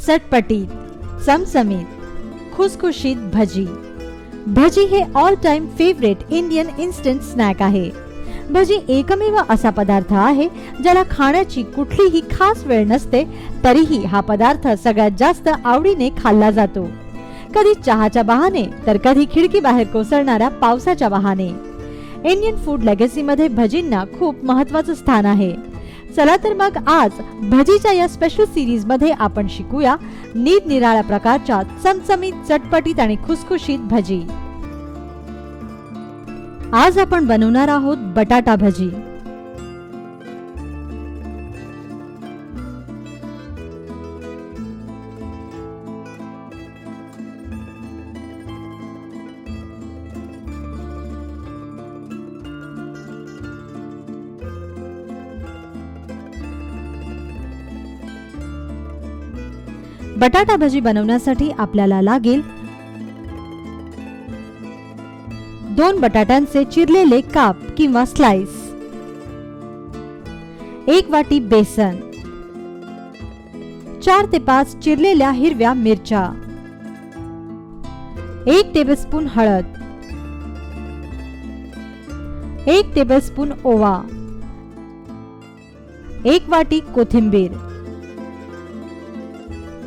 चटपटीत, चमचमीत, खुसखुशीत भजी। भजी हे all time favourite Indian instant snack आहे। भजी एकमेव असा पदार्थ आहे ज्याला खाण्याची कुठलीही खास वेळ नसते, तरीही हा पदार्थ सगळ्यात जास्त आवडीने खाल्ला जातो। कधी चहाच्या बहाने तर कधी खिडकी बाहेर कोसळणाऱ्या पावसाच्या बहाने। इंडियन फूड लेगसी मध्ये भजींना खूप महत्त्वाचं स्थान आहे। चला तर मग आज भजीच्या या स्पेशल सिरीज मध्ये आपण शिकूया निरनिराळ्या प्रकारच्या चमचमीत, चटपटीत आणि खुसखुशीत भजी। आज आपण बनवणार आहोत बटाटा भजी। बटाटा भजी बनवण्यासाठी आपल्याला लागेल 2 बटाट्यांचे चिरलेले काप किंवा स्लाइस, 1 वाटी बेसन, 4 ते 5 चिरलेल्या हिरव्या मिरच्या, 1 टेबलस्पून हळद, 1 टेबलस्पून ओवा, 1 वाटी कोथिंबीर,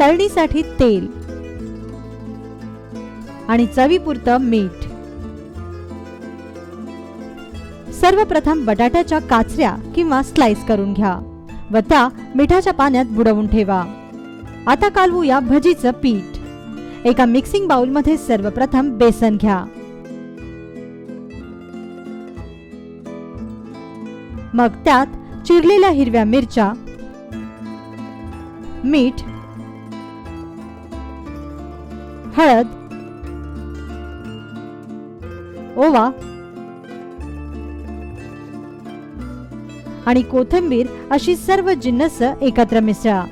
तळणीसाठी तेल आणि चवीपुरतं मीठ। सर्वप्रथम बटाट्याच्या काचऱ्या किंवा स्लाइस करून घ्या व त्या मिठाच्या पाण्यात बुडवून ठेवा। आता कालवूया भजीचं पीठ। एका मिक्सिंग बाउल मध्ये सर्वप्रथम बेसन घ्या, मग त्यात चिरलेल्या हिरव्या मिरच्या, मीठ, हळद, ओवा आणि कोथिंबीर अशी सर्व जिन्नस एकत्र मिसळा।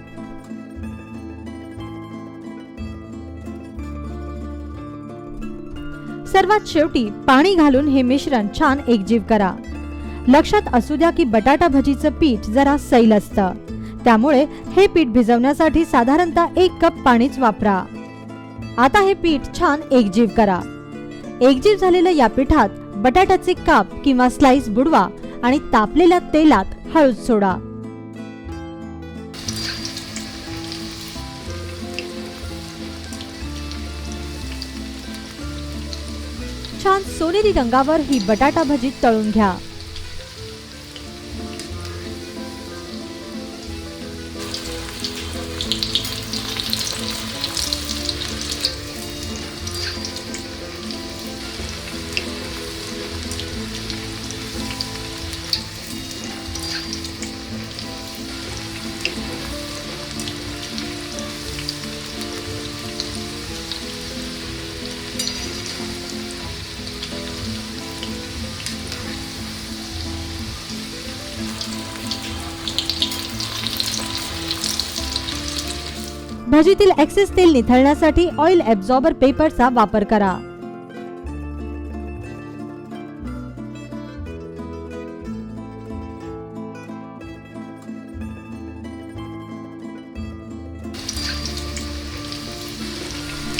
सर्वात शेवटी पाणी घालून हे मिश्रण छान एकजीव करा। लक्षात असू द्या की बटाटा भजीचं पीठ जरा सैल असतं, त्यामुळे हे पीठ भिजवण्यासाठी साधारणतः 1 कप पाणीच वापरा। आता हे पीठ छान एकजीव करा। एकजीव झालेल्या या पिठात बटाट्याचे काप किंवा स्लाइस बुडवा आणि तापलेल्या तेलात हळद सोडा। छान सोनेरी रंगावर ही बटाटा भजी तळून घ्या। भजीतील एक्सेस तेल निथळण्यासाठी ऑइल ॲब्झॉर्बर पेपरचा वापर करा।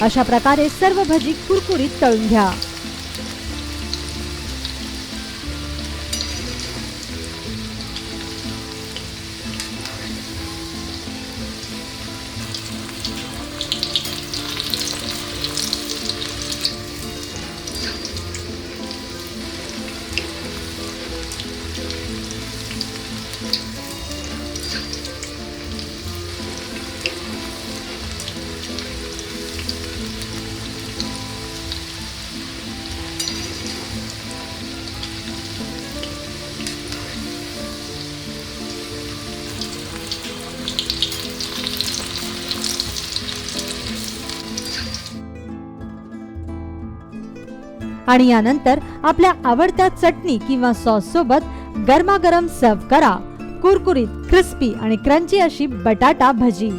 अशा प्रकारे सर्व भजी कुरकुरीत तळून घ्या। आणि यानंतर आपल्या आवडत्या चटणी किंवा सॉस सोबत गरमागरम सर्व करा कुरकुरीत, क्रिस्पी आणि क्रंची अशी बटाटा भजी।